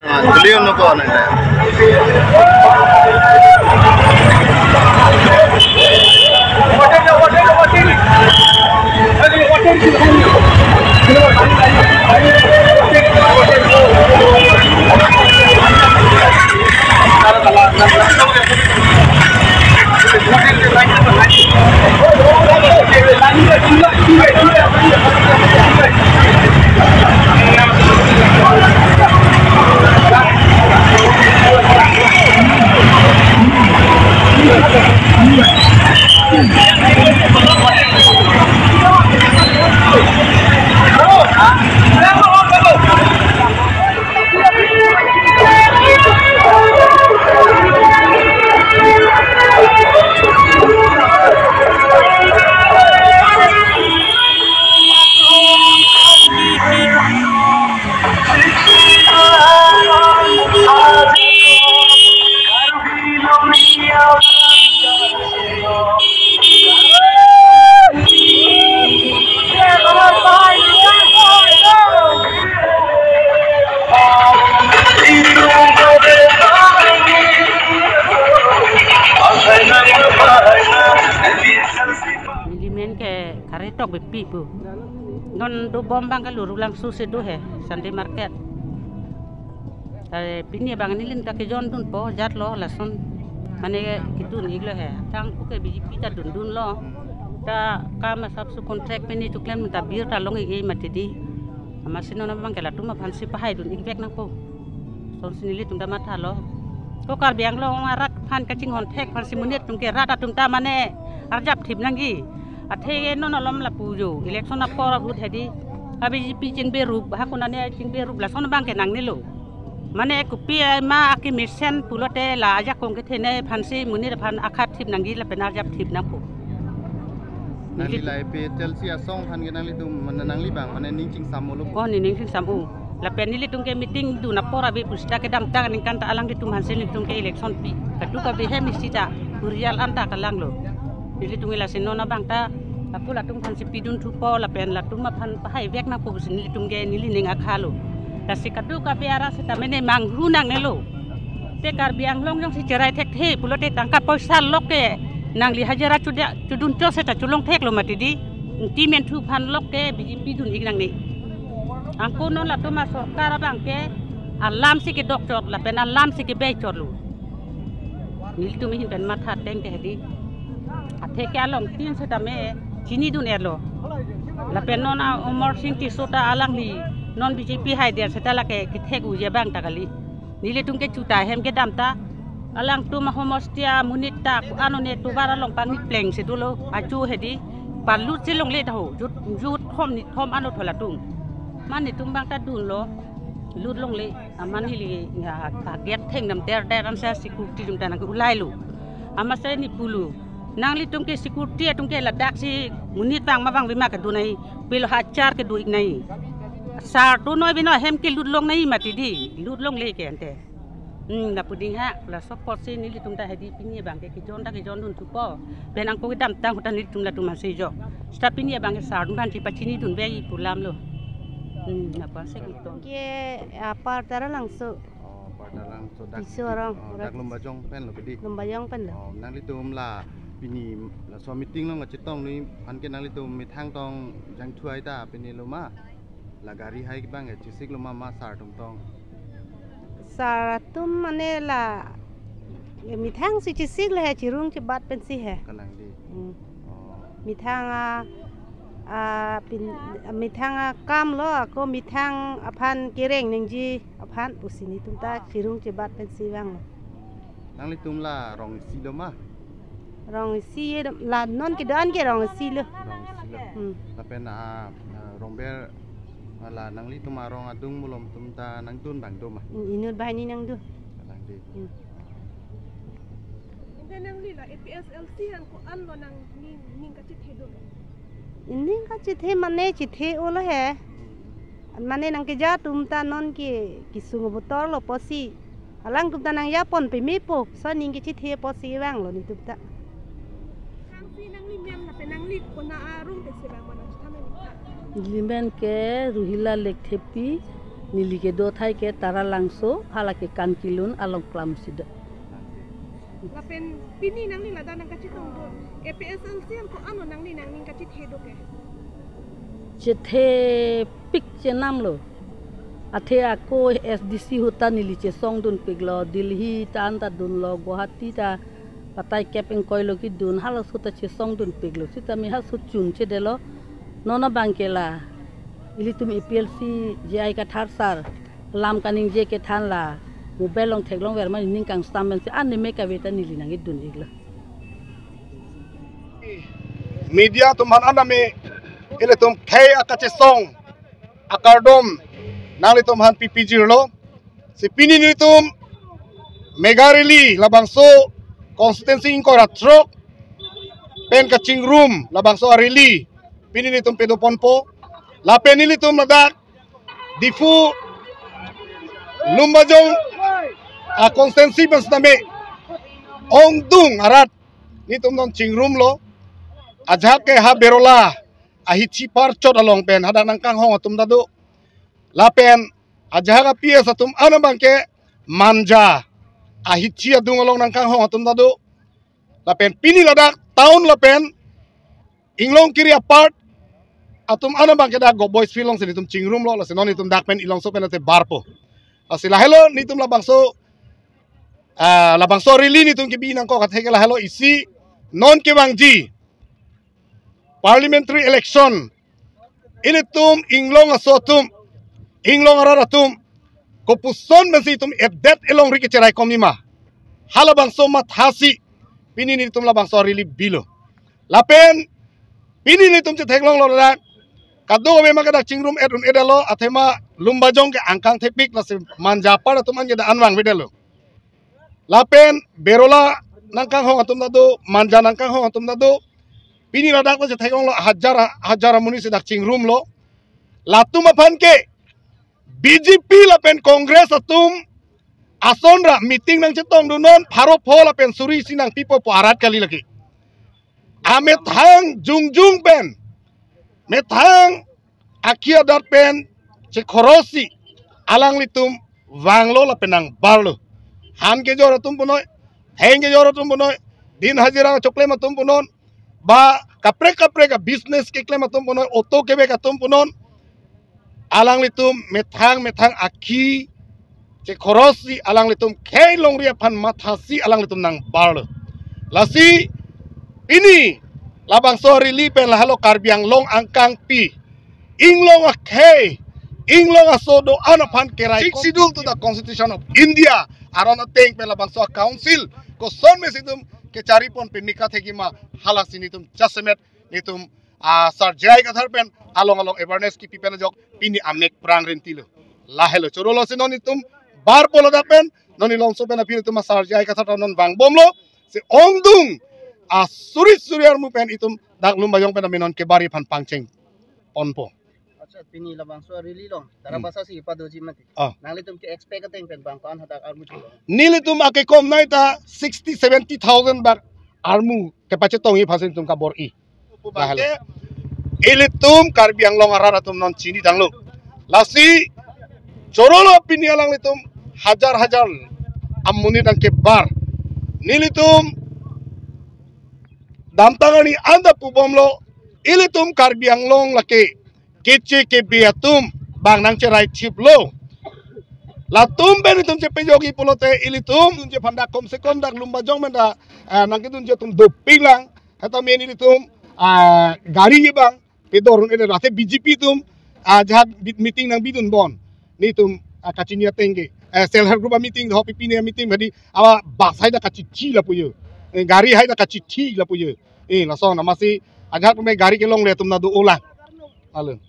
Beliau nuko nanda. Tok bepi bu, non do bombang kalau ulang susi do he, Sunday market. Pini bang nilin tak kejon dun po, jat lo lason, mana gitu nih lo he, tang uke biji pita dun lo, ta kama sabsu kontrak pini tu klaim ta bir ta long igi matidi, amasin non bang kela tu ma pansi pahai dun ikbek nak po, son sinili tunda mata lo, ko kar biang lo ngarak pan kacing kontak pansi munit tung ke rata tung ta mana arjap tip nangi. Athege non alom la pujo election apora hut hedi abi picin beru hakunane cing beru la son bang kenang nilo mane kupi ma aki mission pulote la aja kong ke thene phansi muni phan akhat thip nangi la penar jap thip na pu Nali lai pe Chelsea asong phan ke nangli tum mananangli bang mane ningching samolo oh ni ning samu la pen ni tung ke meeting du na pora be pusta ke dam ta ning kan ta alang ditum hansen tung ke election pi kadu ka be he misita kurial anta kalang lo Jadi tunggu lah seno na bang ta, aku lah tung pan si pidun tupo lah pen lah tung ma pan pahai vek na pubus nili tungge nili ning akhalu. Lah si kadu ka biara si tamene manghunang nelo. Te kar biang long jong si cerai tek he pulo te tangkap poisa loke nang li hajara cudia cudun to seta culong tek lo matidi. Ti men tu pan loke biji pidun ig nang ni. Angko non lah tu ma sorkar bang ke alam si ke doktor lah pen alam si ke becor lu. Nili tu mihin pen matha teng te hedi. Ate ke alom tin seta me chini dun erlo la penona umor sinti sota alang li non BJP hai dia seta la ke kithek u je bang takali nile tung ke chuta hem ke damta alang tu ma homostia munita anu ne tu bara long pangit pleng se dulo aju hedi palut se long le tho jut thom ni thom anu thola tung man ni tung bang ta dun lo lut long le amani li nga get theng nam ter der an sa security tung ta na ku lai lu amase ni pulu nang li tung ke security tung ke ladak si munit bang ma bang bima ka dunai pil hachar ke duik nai sar tu noi bino hem ke lut long nai matidi lut long le ke ante na puding ha la support si ni li tung ta hedi pini bang ke jon dun tu po benang ko dam tang hutan li tung la tu masih jo sta pini bang ke sar dun ban ti pachini dun be pulam lo na pa se gitu ke apa tara langso Dalang so dak Isorong dak lombajong pen lo bedi lembayang pen nang li tum la pini la so meeting lo ngachitong ni phan ke nang li tum mithang tong jang thuai ta pini lo ma la gari hai bang e chisik lo ma sar tum tong saratum mane la mithang si chisik le chirung ke bat pen si he kalang di mithang pin mithang kam lo ko mithang aphan kereng ningji aphan pusini tumta chirung ke bat pen si bang nang li tum la rong si do ma rong si la non ke dan ke rong si lo la pen rong ber la nang li tum rong adung mulom tum ta nang tun bang do ma inut bahani nang do kalang di nang li la APSLC ang ko an lo nang ning ka chit hedo ini ka chithe mane chithe olo he mane nang ke ja tumta non ke kisung botol lo posi alang tumta nang ya pon pe mi po so ning ke chithe posi wang lo ni tumta nang si nang li mem la pe nang li ko na arung te se bang mana chitame ni Limen ke ruhila lekthepi nili ke do thai ke tara langso hala ke kan kilun along klam sida Lapen pini nang ni lada nang kacit tong do. APSLC an ko ano nang ni nang ning kacit he do ke. chethe pik che nam lo athe ako SDC huta nili che song dun piglo Delhi ta anta dun lo Guwahati ta patai keping koilo ki dun hala suta che song dun piglo sita mi ha su chun che delo nona bangkela ili tum EPLC jai ka thar sar lam kaning je ke than la mobile long theklong wer ma ning kang stamen se an me ka beta nili nang dun igla media tumhan aname ile tum khay akache song akardom nali tumhan PPG lo si pini ni tum megarili labangso constituency ko ratro pen kaching room labangso arili pini ni tum pedoponpo la penili tum nadak difu lumbajong a constituency bas name ongdung arat ni tum non ching room lo ajak ke ha berola ahichi par chot along pen hada nang kang hong atum dadu lapen ajak pies atum ana bangke manja ahichi adung along nang kang hong atum dadu lapen pini ladak town lapen inglong kiri apart atum ana bangke da go boys filong sini tum chingrum lo la senon itum dak pen ilong so pen ate barpo asila hello nitum labangso rili nitum ke binang ko katheke la hello isi non ke bangji parliamentary election ilitum inglong asotum inglong araratum kopuson mensitum edet elong riki cerai komnima halabang so mathasi pini nitum labang so rili bilo lapen pini nitum ceteklong lora kado memang kada cingrum edun edalo athema lumbajong ke angkang tepik la se manjapar atum anja da anwang bedelo lapen berola nangkang hong atum dado manja nangkang hong atum dado pini ladak lo cetekong lo hajara muni sedak cingrum lo latum apan ke BJP lapen kongres atum asonra meeting nang cetong dunon pharo pho lapen suri sinang pipo po arat kali lagi amet hang jungjung pen methang akia dar pen cekorosi alang litum wanglo lapenang barlo han ke jor atum punoy heng ke jor atum punoy din hajira chokle matum punon ba kapre ka business ke klem atum punoy auto ke be atum punon alang litum methang aki cekorosi alang litum kei long ria pan mathasi alang litum nang barlo lasi ini labang sorry lipen la halo karbiang long angkang pi inglong a kei inglong a sodo anapan kerai sidul to the constitution of India aron a teng pen labang so council ko son mesitum ke charipon pe mika theki ma halasinitum chasemet nitum sarjai ka tharpen along awareness ki pipen jok pini amek pran rentilo la helo chorolo sinonitum bar polo dapen noni longso pen apil tum sarjai ka thar non bang bomlo se ongdung suri armu pen itum dak lumbayong pen minon ke bari pan pangceng onpo acha pini labang so rili long tara basa si padoji mati nangli tum ke expect ka teng pen bang kan hadak armu chulo nili tum ake kom naita 60-70,000 bar armu ke pache tongi phasin tum ka bor i bahale ilitum karbiang long arara tum non chini danglo lasi chorolo pini alang litum hajar amuni dang ke bar nili tum damtangani anda pubomlo ilitum karbiang long lake kece ke biatum bang nang cerai chip lo latum ben itum ce pejogi pulote ilitum tunje panda kom sekon dak lumbajong menda nang kitun je tum dopilang atau men ilitum gari bang pedorun ede rate BJP tum jahat meeting nang bidun bon ni tum kacinia tenge sel her group meeting ho pipine meeting badi awa basai da kacici la puyo gari hai da kacici la puyo la song namasi ajak me gari ke long le tum na du ulang alun